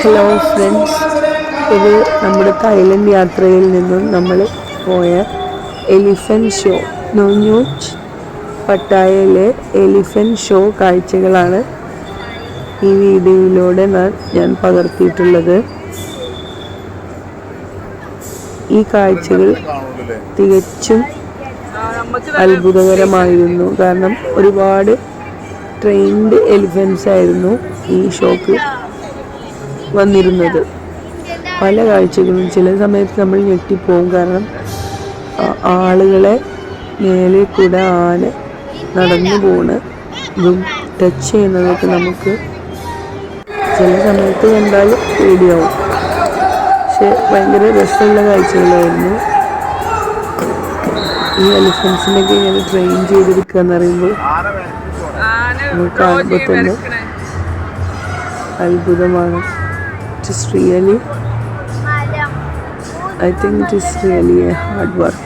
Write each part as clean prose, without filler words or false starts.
Hello friends, ഇത് നമ്മുടെ Thailand യാത്രയിൽ നിന്നും നമ്മൾ പോയ എലിഫൻറ്റ് ഷോ, നോന്യൂച്ച് പട്ടായയിലെ എലിഫൻറ്റ് ഷോ കാഴ്ചകളാണ് ഈ വീഡിയോയിലൂടെ ഞാൻ പകർത്തിയിട്ടുള്ളത്. ഈ കാഴ്ചകൾ തികച്ചും അത്ഭുതകരമായിരുന്നു. കാരണം ഒരുപാട് ട്രെയിൻഡ് എലിഫൻസ് ആയിരുന്നു ഈ ഷോക്ക് വന്നിരുന്നത്. പല കാഴ്ചകളും ചില സമയത്ത് നമ്മൾ ഞെട്ടിപ്പോവും. കാരണം ആളുകളെ മേലെ കൂടെ ആന നടന്നു ഇതും ടച്ച് ചെയ്യുന്നതൊക്കെ നമുക്ക് ചില സമയത്ത് കണ്ടാൽ പേടിയാവും. പക്ഷെ ഭയങ്കര രസമുള്ള കാഴ്ചകളായിരുന്നു. ഈ എലിഫൻസിനൊക്കെ ഇങ്ങനെ ട്രെയിൻ ചെയ്തെടുക്കുക എന്ന് പറയുമ്പോൾ നമുക്ക് കാണുമ്പോൾ തന്നെ അത്ഭുതമാണ്. It is really, I think it is really a hard work.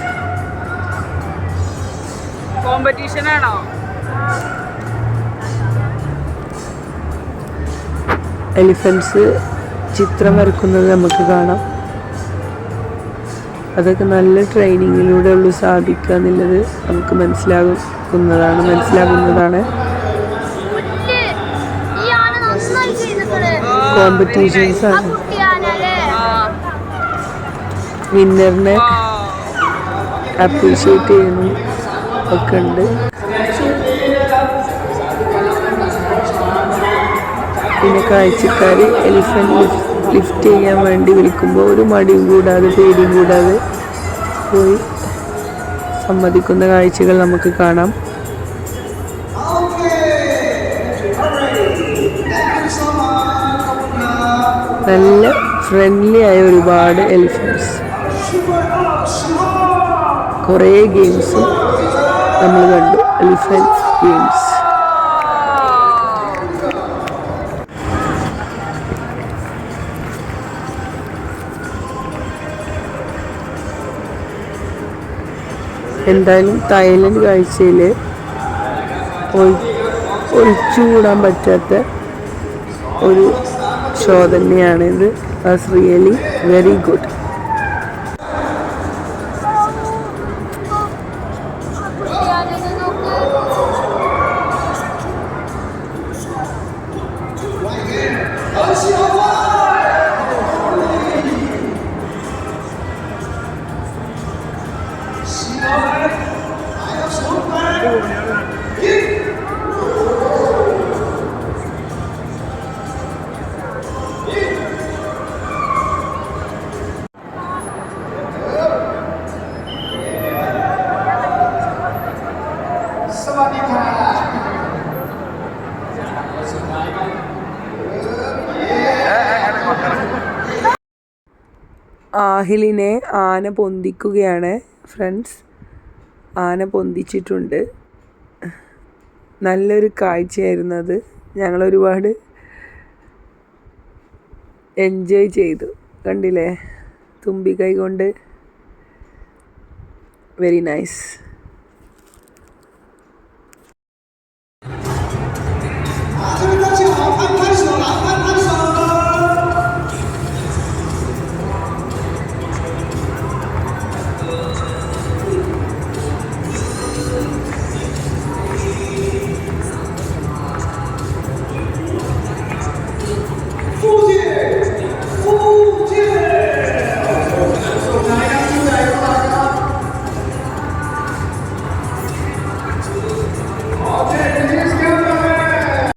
Competition ആണോ? എലിഫൻസ് ചിത്രം വരക്കുന്നത് നമുക്ക് കാണാം. അതൊക്കെ നല്ല ട്രെയിനിങ്ങിലൂടെ ഉള്ളു സാധിക്കുക എന്നുള്ളത് നമുക്ക് മനസ്സിലാകുന്നതാണ്. കോമ്പറ്റീഷൻസ് ആണ്. വിന്നറിനെ അപ്രീഷിയേറ്റ് ചെയ്യുന്നു ഒക്കെ ഉണ്ട്. പിന്നെ കാഴ്ചക്കാർ എലിഫൻറ്റ് ലിഫ്റ്റ് ചെയ്യാൻ വേണ്ടി വിളിക്കുമ്പോൾ ഒരു മടിയും കൂടാതെ പേടിയും കൂടാതെ പോയി സമ്മതിക്കുന്ന കാഴ്ചകൾ നമുക്ക് കാണാം. നല്ല ഫ്രണ്ട്ലി ആയ ഒരുപാട് എലിഫൻസ്, കുറേ ഗെയിംസും നമ്മൾ കണ്ടു. എലിഫൻറ്റ് ഗെയിംസ് എന്തായാലും തായ്ലൻഡ് കാഴ്ചയിൽ ഒഴിച്ചുകൂടാൻ പറ്റാത്ത ഒരു ഷോ തന്നെയാണിത്. Was really very good. ആഹിലിനെ ആന പൊന്തിക്കുകയാണ് ഫ്രണ്ട്സ്. ആന പൊന്തിച്ചിട്ടുണ്ട്. നല്ലൊരു കാഴ്ചയായിരുന്നു അത്. ഞങ്ങൾ ഒരുപാട് എൻജോയ് ചെയ്തു. കണ്ടില്ലേ, തുമ്പിക്കൈ കൊണ്ട്. Very nice.